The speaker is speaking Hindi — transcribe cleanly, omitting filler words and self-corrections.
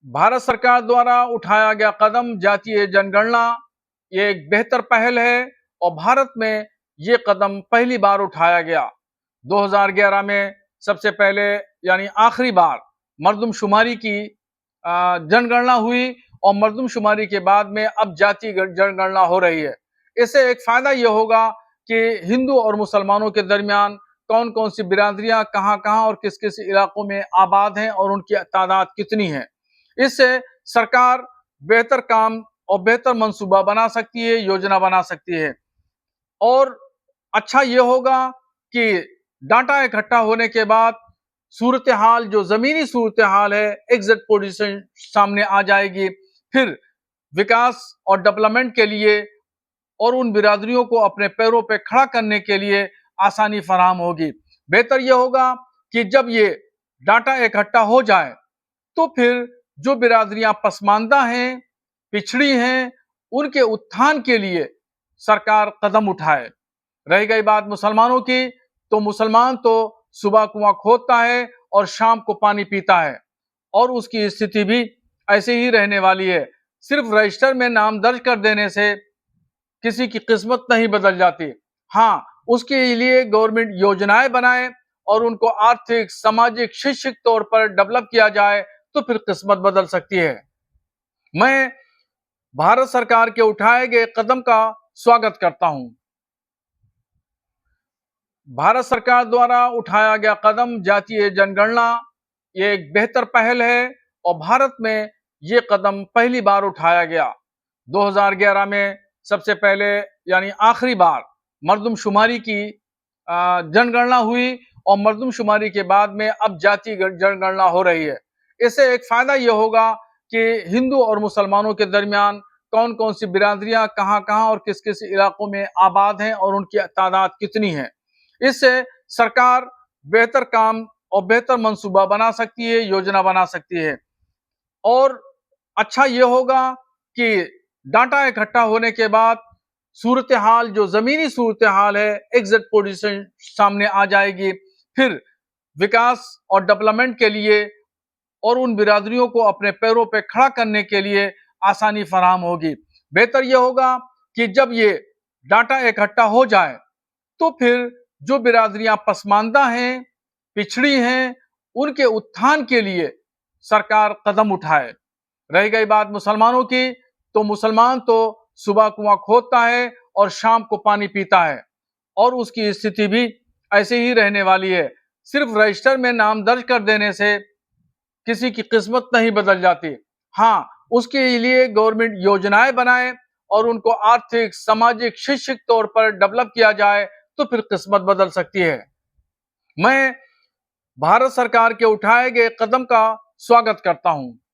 भारत सरकार द्वारा उठाया गया कदम जातीय जनगणना ये एक बेहतर पहल है और भारत में ये कदम पहली बार उठाया गया। 2011 में सबसे पहले यानी आखिरी बार मर्दमशुमारी की जनगणना हुई और मर्दमशुमारी के बाद में अब जातीय जनगणना हो रही है। इससे एक फायदा ये होगा कि हिंदू और मुसलमानों के दरमियान कौन-कौन सी बिरादरियां कहां-कहां और किस-किस इलाकों में आबाद हैं और उनकी तादाद कितनी है। इससे सरकार बेहतर काम और बेहतर मंसूबा बना सकती है, योजना बना सकती है। और अच्छा ये होगा कि डाटा इकट्ठा होने के बाद सूरत हाल जो ज़मीनी सूरत हाल है, एग्ज़ैक्ट पोज़ीशन सामने आ जाएगी। फिर विकास और डेवलपमेंट के लिए और उन बिरादरियों को अपने पैरों पे खड़ा करने के लिए आसानी फराहम होगी। बेहतर ये होगा कि जब ये डाटा इकट्ठा हो जाए, तो फिर जो बिरादरियां पसमानदा हैं, पिछड़ी हैं, उनके उत्थान के लिए सरकार कदम उठाए। रह गई बात मुसलमानों की, तो मुसलमान तो सुबह कुआं खोदता है और शाम को पानी पीता है और उसकी स्थिति भी ऐसे ही रहने वाली है। सिर्फ रजिस्टर में नाम दर्ज कर देने से किसी की किस्मत नहीं बदल जाती। हाँ, उसके लिए गवर्नमेंट योजनाएं बनाए और उनको आर्थिक, सामाजिक, शैक्षिक तौर पर डेवलप किया जाए, तो फिर किस्मत बदल सकती है। मैं भारत सरकार के उठाए गए कदम का स्वागत करता हूं। भारत सरकार द्वारा उठाया गया कदम जातीय जनगणना ये एक बेहतर पहल है और भारत में ये कदम पहली बार उठाया गया। 2011 में सबसे पहले यानी आखिरी बार मर्दमशुमारी की जनगणना हुई और मर्दमशुमारी के बाद में अब जातीय जनगणना हो रही है। इससे एक फायदा ये होगा कि हिंदू और मुसलमानों के दरमियान कौन-कौन सी बिरादरियां कहां-कहां और किस-किस इलाकों में आबाद हैं और उनकी तादाद कितनी है। इससे सरकार बेहतर काम और बेहतर मंसूबा बना सकती है, योजना बना सकती है। और अच्छा ये होगा कि डाटा इकट्ठा होने के बाद सूरत हाल जो ज़मीनी सूरत हाल है, एग्ज़ैक्ट पोज़ीशन सामने आ जाएगी। फिर विकास और डेवलपमेंट के लिए और उन बिरादरियों को अपने पैरों पे खड़ा करने के लिए आसानी फराहम होगी। बेहतर ये होगा कि जब ये डाटा इकट्ठा हो जाए, तो फिर जो बिरादरियां पसमानदा हैं, पिछड़ी हैं, उनके उत्थान के लिए सरकार कदम उठाए। रह गई बात मुसलमानों की, तो मुसलमान तो सुबह कुआं खोदता है और शाम को पानी पीता है और उसकी स्थिति भी ऐसे ही रहने वाली है। सिर्फ रजिस्टर में नाम दर्ज कर देने से किसी की किस्मत नहीं बदल जाती। हाँ, उसके लिए गवर्नमेंट योजनाएं बनाए और उनको आर्थिक, सामाजिक, शैक्षिक तौर पर डेवलप किया जाए, तो फिर किस्मत बदल सकती है। मैं भारत सरकार के उठाए गए कदम का स्वागत करता हूं।